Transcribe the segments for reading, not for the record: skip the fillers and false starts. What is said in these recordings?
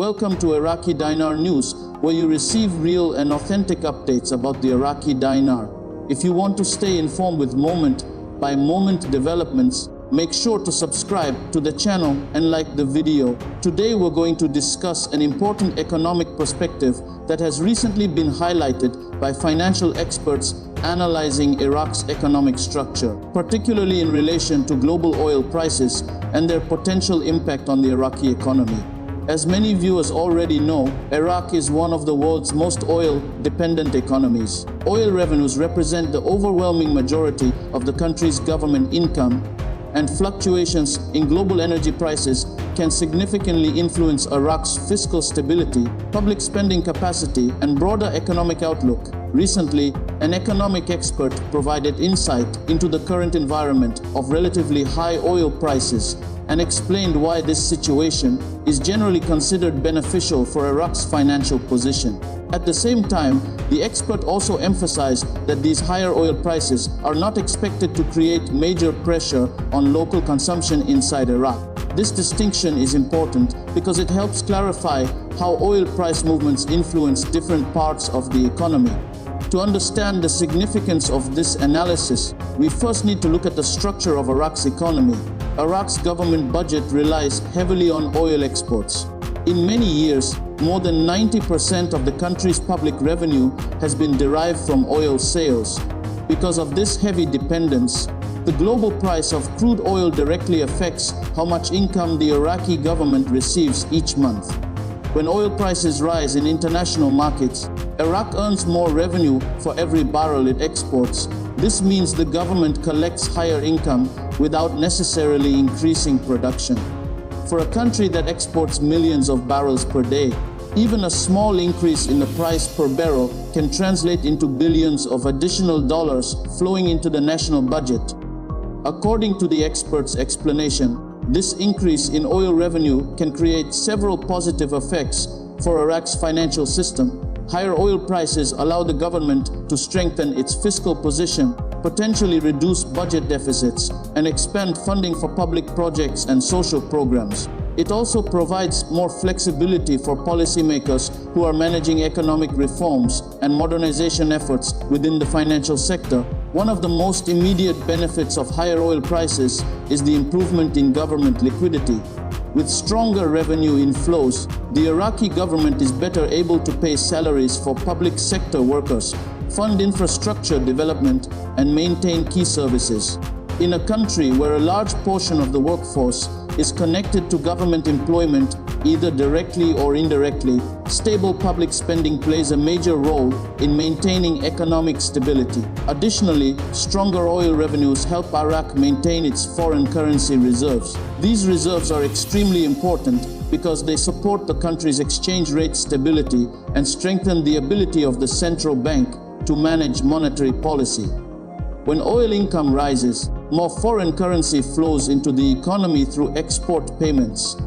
Welcome to IraqiDinarNews, where you receive real and authentic updates about the Iraqi dinar. If you want to stay informed with moment-by-moment developments, make sure to subscribe to the channel and like the video. Today we're going to discuss an important economic perspective that has recently been highlighted by financial experts analyzing Iraq's economic structure, particularly in relation to global oil prices and their potential impact on the Iraqi economy. As many viewers already know, Iraq is one of the world's most oil-dependent economies. Oil revenues represent the overwhelming majority of the country's government income, and fluctuations in global energy prices can significantly influence Iraq's fiscal stability, public spending capacity, and broader economic outlook. Recently, an economic expert provided insight into the current environment of relatively high oil prices and explained why this situation is generally considered beneficial for Iraq's financial position. At the same time, the expert also emphasized that these higher oil prices are not expected to create major pressure on local consumption inside Iraq. This distinction is important because it helps clarify how oil price movements influence different parts of the economy. To understand the significance of this analysis, we first need to look at the structure of Iraq's economy. Iraq's government budget relies heavily on oil exports. In many years, more than 90% of the country's public revenue has been derived from oil sales. Because of this heavy dependence, the global price of crude oil directly affects how much income the Iraqi government receives each month. When oil prices rise in international markets, Iraq earns more revenue for every barrel it exports. This means the government collects higher income without necessarily increasing production. For a country that exports millions of barrels per day, even a small increase in the price per barrel can translate into billions of additional dollars flowing into the national budget. According to the expert's explanation, this increase in oil revenue can create several positive effects for Iraq's financial system. Higher oil prices allow the government to strengthen its fiscal position, potentially reduce budget deficits, and expand funding for public projects and social programs. It also provides more flexibility for policymakers who are managing economic reforms and modernization efforts within the financial sector. One of the most immediate benefits of higher oil prices is the improvement in government liquidity. With stronger revenue inflows, the Iraqi government is better able to pay salaries for public sector workers, fund infrastructure development, and maintain key services. In a country where a large portion of the workforce is connected to government employment, either directly or indirectly, stable public spending plays a major role in maintaining economic stability. Additionally, stronger oil revenues help Iraq maintain its foreign currency reserves. These reserves are extremely important because they support the country's exchange rate stability and strengthen the ability of the central bank to manage monetary policy. When oil income rises, more foreign currency flows into the economy through export payments.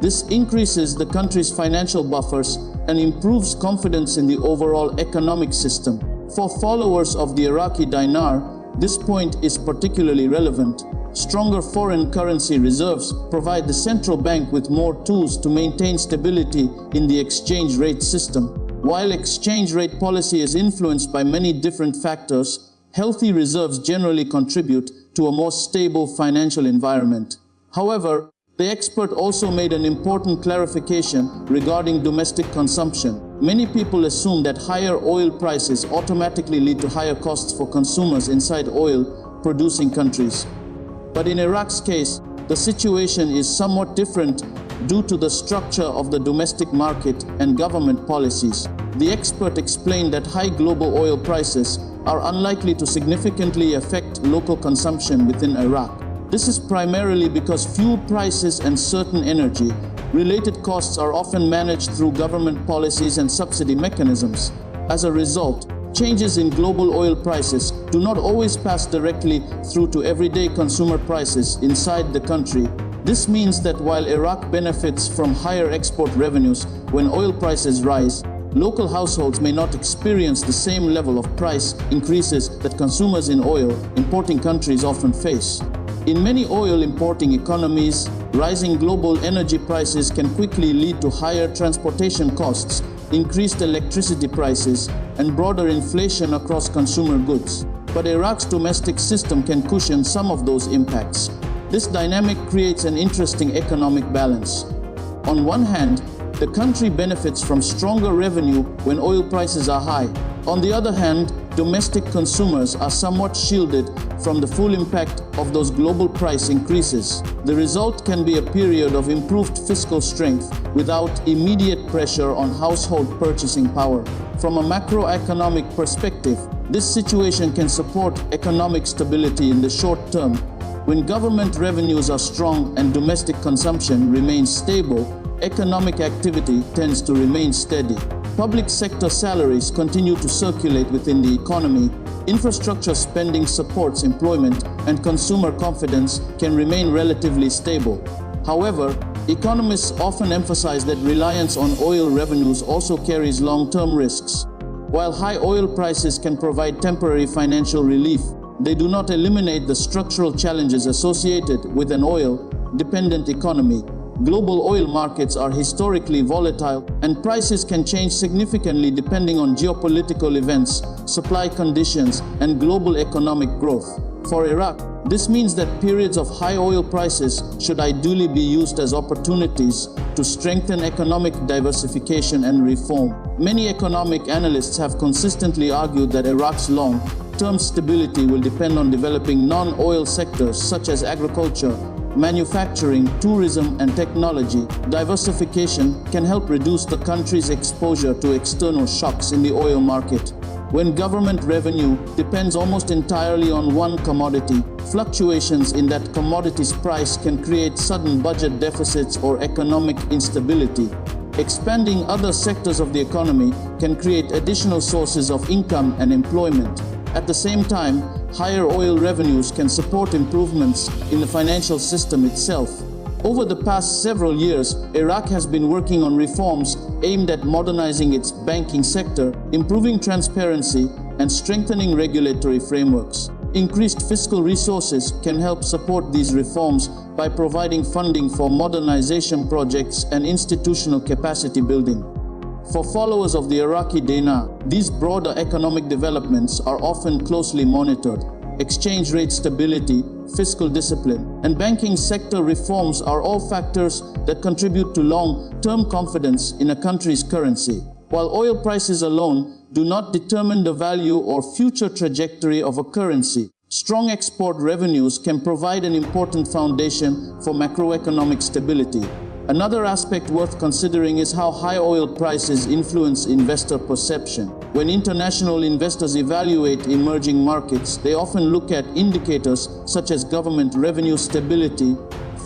This increases the country's financial buffers and improves confidence in the overall economic system. For followers of the Iraqi dinar, this point is particularly relevant. Stronger foreign currency reserves provide the central bank with more tools to maintain stability in the exchange rate system. While exchange rate policy is influenced by many different factors, healthy reserves generally contribute to a more stable financial environment. However, the expert also made an important clarification regarding domestic consumption. Many people assume that higher oil prices automatically lead to higher costs for consumers inside oil-producing countries. But in Iraq's case, the situation is somewhat different due to the structure of the domestic market and government policies. The expert explained that high global oil prices are unlikely to significantly affect local consumption within Iraq. This is primarily because fuel prices and certain energy-related costs are often managed through government policies and subsidy mechanisms. As a result, changes in global oil prices do not always pass directly through to everyday consumer prices inside the country. This means that while Iraq benefits from higher export revenues when oil prices rise, local households may not experience the same level of price increases that consumers in oil-importing countries often face. In many oil importing economies, rising global energy prices can quickly lead to higher transportation costs, increased electricity prices, and broader inflation across consumer goods. But Iraq's domestic system can cushion some of those impacts. This dynamic creates an interesting economic balance. On one hand, the country benefits from stronger revenue when oil prices are high. On the other hand, domestic consumers are somewhat shielded from the full impact of those global price increases. The result can be a period of improved fiscal strength without immediate pressure on household purchasing power. From a macroeconomic perspective, this situation can support economic stability in the short term. When government revenues are strong and domestic consumption remains stable, economic activity tends to remain steady. Public sector salaries continue to circulate within the economy, infrastructure spending supports employment, and consumer confidence can remain relatively stable. However, economists often emphasize that reliance on oil revenues also carries long-term risks. While high oil prices can provide temporary financial relief, they do not eliminate the structural challenges associated with an oil-dependent economy. Global oil markets are historically volatile, and prices can change significantly depending on geopolitical events, supply conditions, and global economic growth. For Iraq, this means that periods of high oil prices should ideally be used as opportunities to strengthen economic diversification and reform. Many economic analysts have consistently argued that Iraq's long-term stability will depend on developing non-oil sectors such as agriculture, manufacturing, tourism, and technology. Diversification can help reduce the country's exposure to external shocks in the oil market. When government revenue depends almost entirely on one commodity, fluctuations in that commodity's price can create sudden budget deficits or economic instability. Expanding other sectors of the economy can create additional sources of income and employment. At the same time, higher oil revenues can support improvements in the financial system itself. Over the past several years, Iraq has been working on reforms aimed at modernizing its banking sector, improving transparency, and strengthening regulatory frameworks. Increased fiscal resources can help support these reforms by providing funding for modernization projects and institutional capacity building. For followers of the Iraqi dinar, these broader economic developments are often closely monitored. Exchange rate stability, fiscal discipline, and banking sector reforms are all factors that contribute to long-term confidence in a country's currency. While oil prices alone do not determine the value or future trajectory of a currency, strong export revenues can provide an important foundation for macroeconomic stability. Another aspect worth considering is how high oil prices influence investor perception. When international investors evaluate emerging markets, they often look at indicators such as government revenue stability,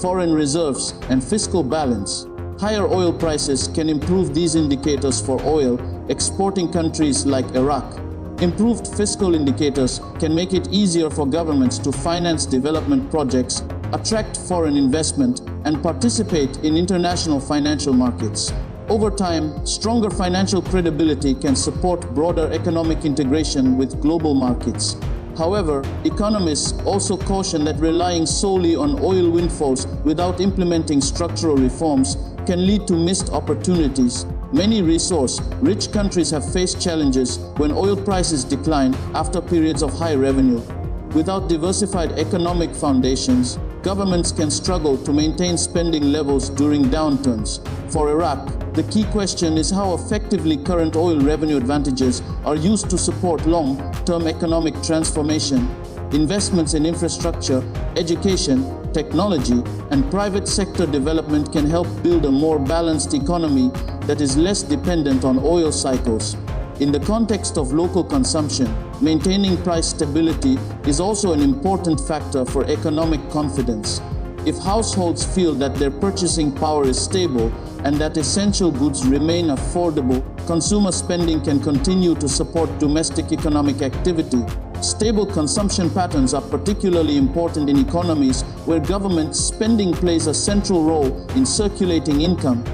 foreign reserves, and fiscal balance. Higher oil prices can improve these indicators for oil exporting countries like Iraq. Improved fiscal indicators can make it easier for governments to finance development projects, attract foreign investment, and participate in international financial markets. Over time, stronger financial credibility can support broader economic integration with global markets. However, economists also caution that relying solely on oil windfalls without implementing structural reforms can lead to missed opportunities. Many resource-rich countries have faced challenges when oil prices decline after periods of high revenue. Without diversified economic foundations, governments can struggle to maintain spending levels during downturns. For Iraq, the key question is how effectively current oil revenue advantages are used to support long-term economic transformation. Investments in infrastructure, education, technology, and private sector development can help build a more balanced economy that is less dependent on oil cycles. In the context of local consumption, maintaining price stability is also an important factor for economic confidence. If households feel that their purchasing power is stable and that essential goods remain affordable, consumer spending can continue to support domestic economic activity. Stable consumption patterns are particularly important in economies where government spending plays a central role in circulating income.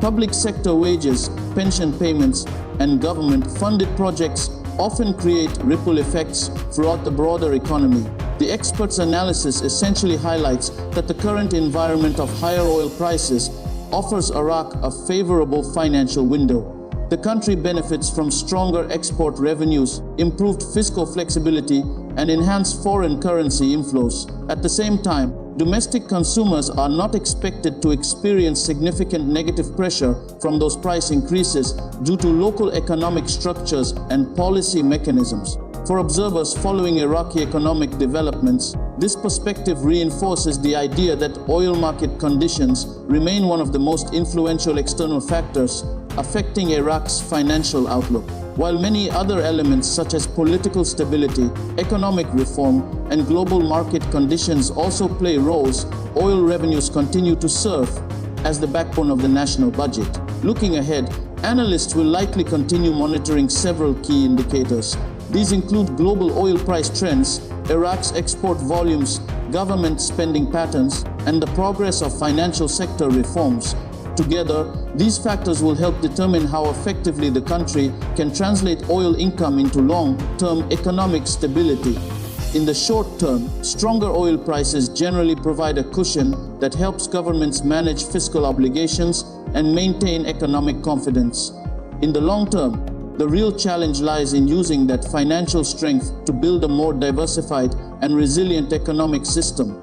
Public sector wages, pension payments, and government-funded projects often create ripple effects throughout the broader economy. The experts' analysis essentially highlights that the current environment of higher oil prices offers Iraq a favorable financial window. The country benefits from stronger export revenues, improved fiscal flexibility, and enhanced foreign currency inflows. At the same time, domestic consumers are not expected to experience significant negative pressure from those price increases due to local economic structures and policy mechanisms. For observers following Iraqi economic developments, this perspective reinforces the idea that oil market conditions remain one of the most influential external factors affecting Iraq's financial outlook. While many other elements such as political stability, economic reform, and global market conditions also play roles, oil revenues continue to serve as the backbone of the national budget. Looking ahead, analysts will likely continue monitoring several key indicators. These include global oil price trends, Iraq's export volumes, government spending patterns, and the progress of financial sector reforms. Together, these factors will help determine how effectively the country can translate oil income into long-term economic stability. In the short term, stronger oil prices generally provide a cushion that helps governments manage fiscal obligations and maintain economic confidence. In the long term, the real challenge lies in using that financial strength to build a more diversified and resilient economic system.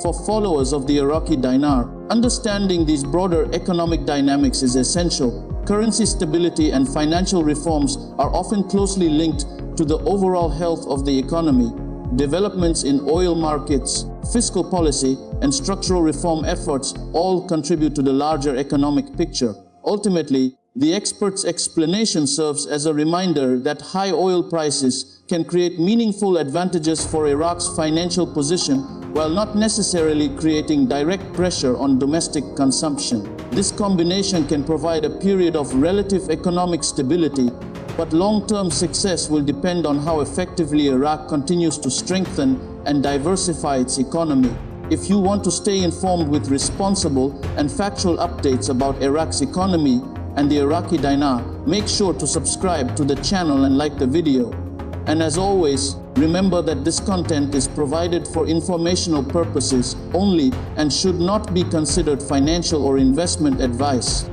For followers of the Iraqi dinar, understanding these broader economic dynamics is essential. Currency stability and financial reforms are often closely linked to the overall health of the economy. Developments in oil markets, fiscal policy, and structural reform efforts all contribute to the larger economic picture. Ultimately, the experts' explanation serves as a reminder that high oil prices can create meaningful advantages for Iraq's financial position while not necessarily creating direct pressure on domestic consumption. This combination can provide a period of relative economic stability, but long-term success will depend on how effectively Iraq continues to strengthen and diversify its economy. If you want to stay informed with responsible and factual updates about Iraq's economy and the Iraqi dinar, make sure to subscribe to the channel and like the video. And as always, remember that this content is provided for informational purposes only and should not be considered financial or investment advice.